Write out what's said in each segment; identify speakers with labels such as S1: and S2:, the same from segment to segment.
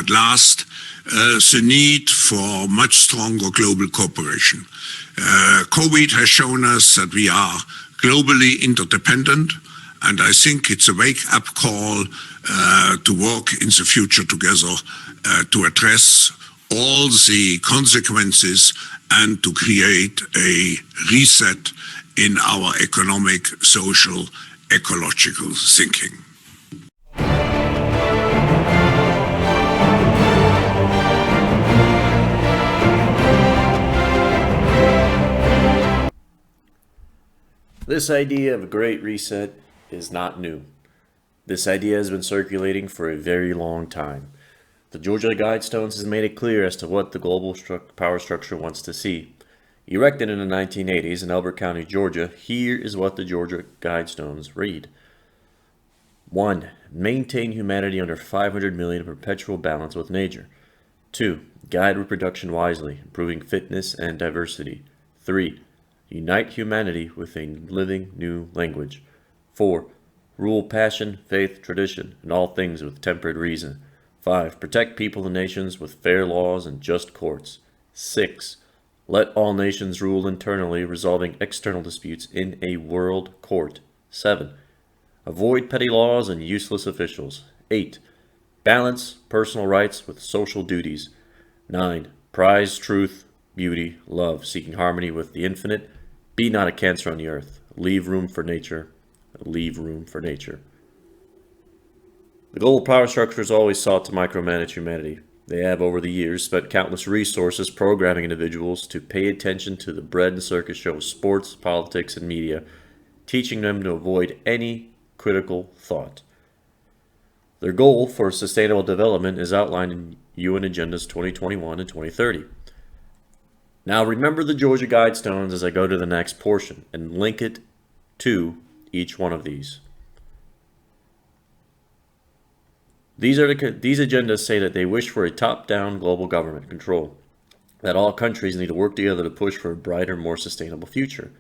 S1: At last, the need for much stronger global cooperation. COVID has shown us that we are globally interdependent, and I think it's a wake-up call to work in the future together to address all the consequences and to create a reset in our economic, social, ecological thinking.
S2: This idea of a great reset is not new. This idea has been circulating for a very long time. The Georgia Guidestones has made it clear as to what the global power structure wants to see. Erected in the 1980s in Elbert County, Georgia, here is what the Georgia Guidestones read. 1. Maintain humanity under 500 million in perpetual balance with nature. 2. Guide reproduction wisely, improving fitness and diversity. 3. Unite humanity with a living new language. 4. Rule passion, faith, tradition, and all things with tempered reason. 5. Protect people and nations with fair laws and just courts. 6. Let all nations rule internally, resolving external disputes in a world court. 7. Avoid petty laws and useless officials. 8. Balance personal rights with social duties. 9. Prize truth, beauty, love, seeking harmony with the infinite. Be not a cancer on the earth. Leave room for nature. Leave room for nature. The global power structure has always sought to micromanage humanity. They have, over the years, spent countless resources programming individuals to pay attention to the bread and circus show of sports, politics, and media, teaching them to avoid any critical thought. Their goal for sustainable development is outlined in UN Agendas 2021 and 2030. Now remember the Georgia Guidestones as I go to the next portion and link it to each one of these. These agendas say that they wish for a top-down global government control, that all countries need to work together to push for a brighter, more sustainable future.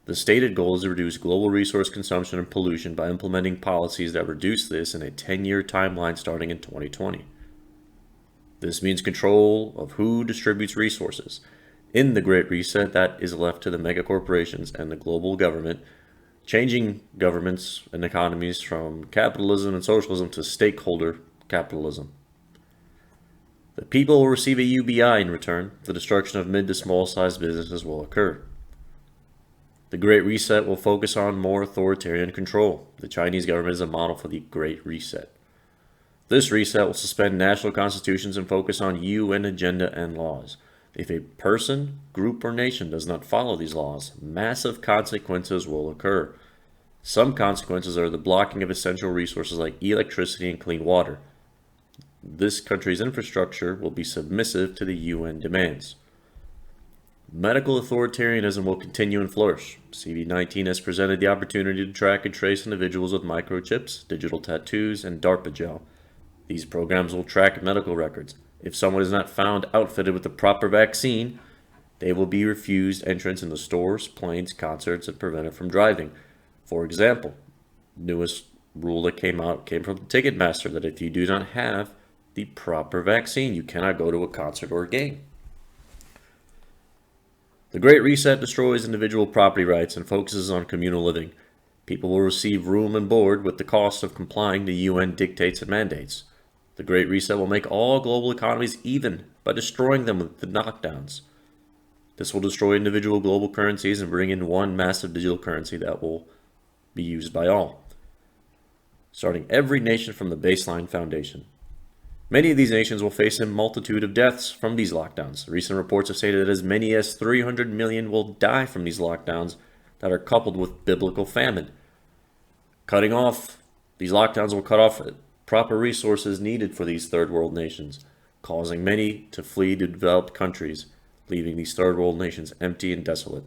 S2: The stated goal is to reduce global resource consumption and pollution by implementing policies that reduce this in a 10-year timeline starting in 2020. This means control of who distributes resources. In the Great Reset, that is left to the megacorporations and the global government, changing governments and economies from capitalism and socialism to stakeholder capitalism. The people will receive a UBI in return. The destruction of mid to small-sized businesses will occur. The Great Reset will focus on more authoritarian control. The Chinese government is a model for the Great Reset. This reset will suspend national constitutions and focus on UN agenda and laws. If a person, group, or nation does not follow these laws, massive consequences will occur. Some consequences are the blocking of essential resources like electricity and clean water. This country's infrastructure will be submissive to the UN demands. Medical authoritarianism will continue and flourish. CV-19 has presented the opportunity to track and trace individuals with microchips, digital tattoos, and DARPA gel. These programs will track medical records. If someone is not found outfitted with the proper vaccine, they will be refused entrance into stores, planes, concerts, and prevented from driving. For example, newest rule that came from the Ticketmaster that if you do not have the proper vaccine, you cannot go to a concert or a game. The Great Reset destroys individual property rights and focuses on communal living. People will receive room and board with the cost of complying to UN dictates and mandates. The Great Reset will make all global economies even by destroying them with the knockdowns. This will destroy individual global currencies and bring in one massive digital currency that will be used by all, starting every nation from the baseline foundation. Many of these nations will face a multitude of deaths from these lockdowns. Recent reports have stated that as many as 300 million will die from these lockdowns that are coupled with biblical famine. These lockdowns will cut off proper resources needed for these third world nations, causing many to flee to developed countries, leaving these third world nations empty and desolate.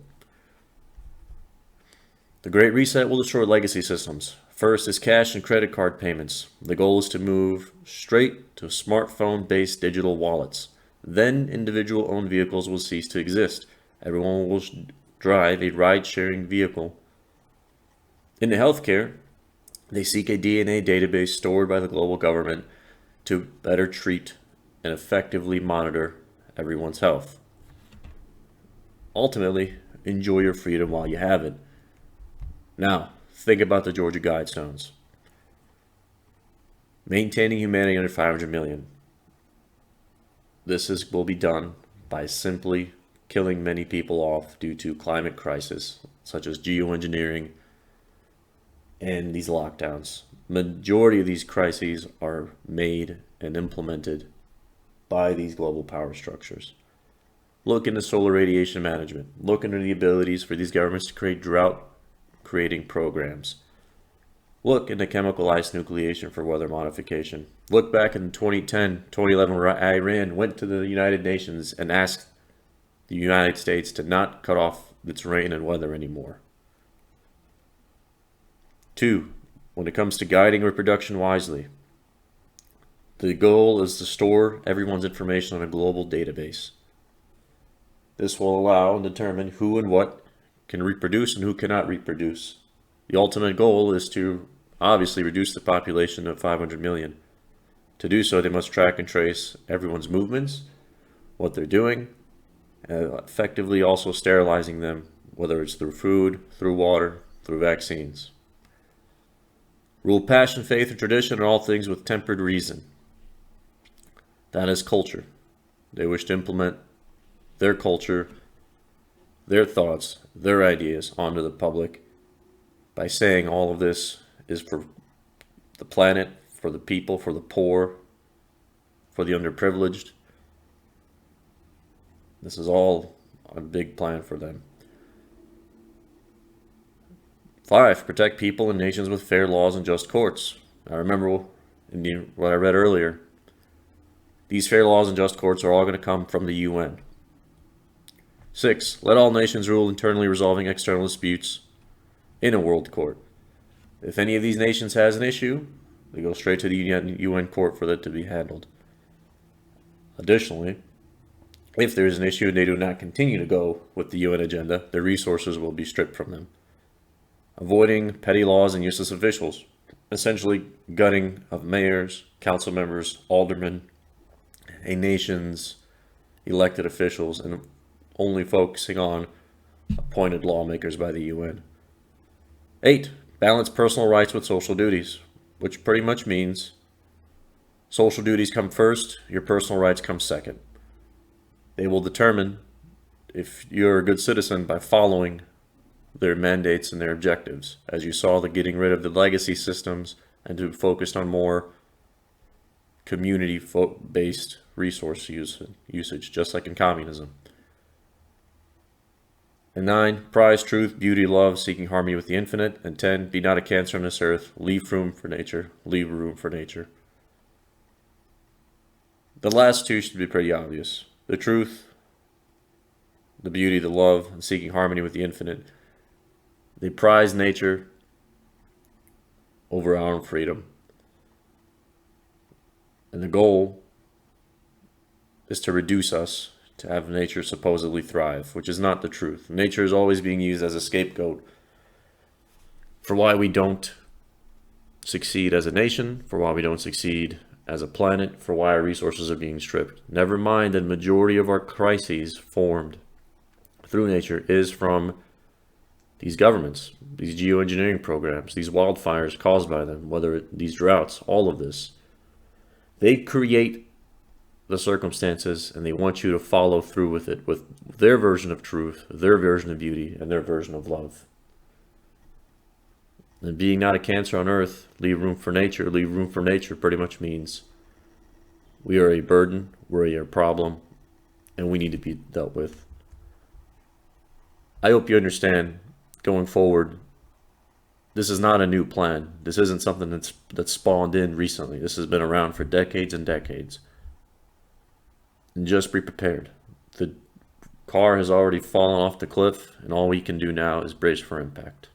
S2: The Great Reset will destroy legacy systems. First is cash and credit card payments. The goal is to move straight to smartphone-based digital wallets. Then individual owned vehicles will cease to exist. Everyone will drive a ride-sharing vehicle. In the healthcare, they seek a DNA database stored by the global government to better treat and effectively monitor everyone's health. Ultimately, enjoy your freedom while you have it. Now, think about the Georgia Guidestones. Maintaining humanity under 500 million. This will be done by simply killing many people off due to climate crisis, such as geoengineering and these lockdowns. Majority of these crises are made and implemented by these global power structures. Look into solar radiation management. Look into the abilities for these governments to create drought-creating programs. Look into chemical ice nucleation for weather modification. Look back in 2010, 2011, where Iran went to the United Nations and asked the United States to not cut off its rain and weather anymore. 2, when it comes to guiding reproduction wisely, the goal is to store everyone's information on a global database. This will allow and determine who and what can reproduce and who cannot reproduce. The ultimate goal is to obviously reduce the population of 500 million. To do so, they must track and trace everyone's movements, what they're doing, effectively also sterilizing them, whether it's through food, through water, through vaccines. Rule passion, faith, and tradition are all things with tempered reason. That is culture. They wish to implement their culture, their thoughts, their ideas onto the public by saying all of this is for the planet, for the people, for the poor, for the underprivileged. This is all a big plan for them. 5, protect people and nations with fair laws and just courts. I remember what I read earlier. These fair laws and just courts are all going to come from the UN. 6, let all nations rule internally, resolving external disputes in a world court. If any of these nations has an issue, they go straight to the UN court for that to be handled. Additionally, if there is an issue and they do not continue to go with the UN agenda, their resources will be stripped from them. Avoiding petty laws and useless officials, essentially gutting of mayors, council members, aldermen, a nation's elected officials, and only focusing on appointed lawmakers by the UN. 8, balance personal rights with social duties, which pretty much means social duties come first, your personal rights come second. They will determine if you're a good citizen by following their mandates and their objectives. As you saw, the getting rid of the legacy systems and to focus on more community-based resource usage, just like in communism. And 9, prize truth, beauty, love, seeking harmony with the infinite. And 10, be not a cancer on this earth, leave room for nature, leave room for nature. The last 2 should be pretty obvious. The truth, the beauty, the love, and seeking harmony with the infinite. They prize nature over our own freedom. And the goal is to reduce us to have nature supposedly thrive, which is not the truth. Nature is always being used as a scapegoat for why we don't succeed as a nation, for why we don't succeed as a planet, for why our resources are being stripped. Never mind that the majority of our crises formed through nature is from these governments, these geoengineering programs, these wildfires caused by them, these droughts, all of this. They create the circumstances and they want you to follow through with it, with their version of truth, their version of beauty, and their version of love. And being not a cancer on earth, leave room for nature. Leave room for nature pretty much means we are a burden, we're a problem, and we need to be dealt with. I hope you understand going forward, this is not a new plan. This isn't something that's spawned in recently. This has been around for decades and decades. And just be prepared. The car has already fallen off the cliff, and all we can do now is brace for impact.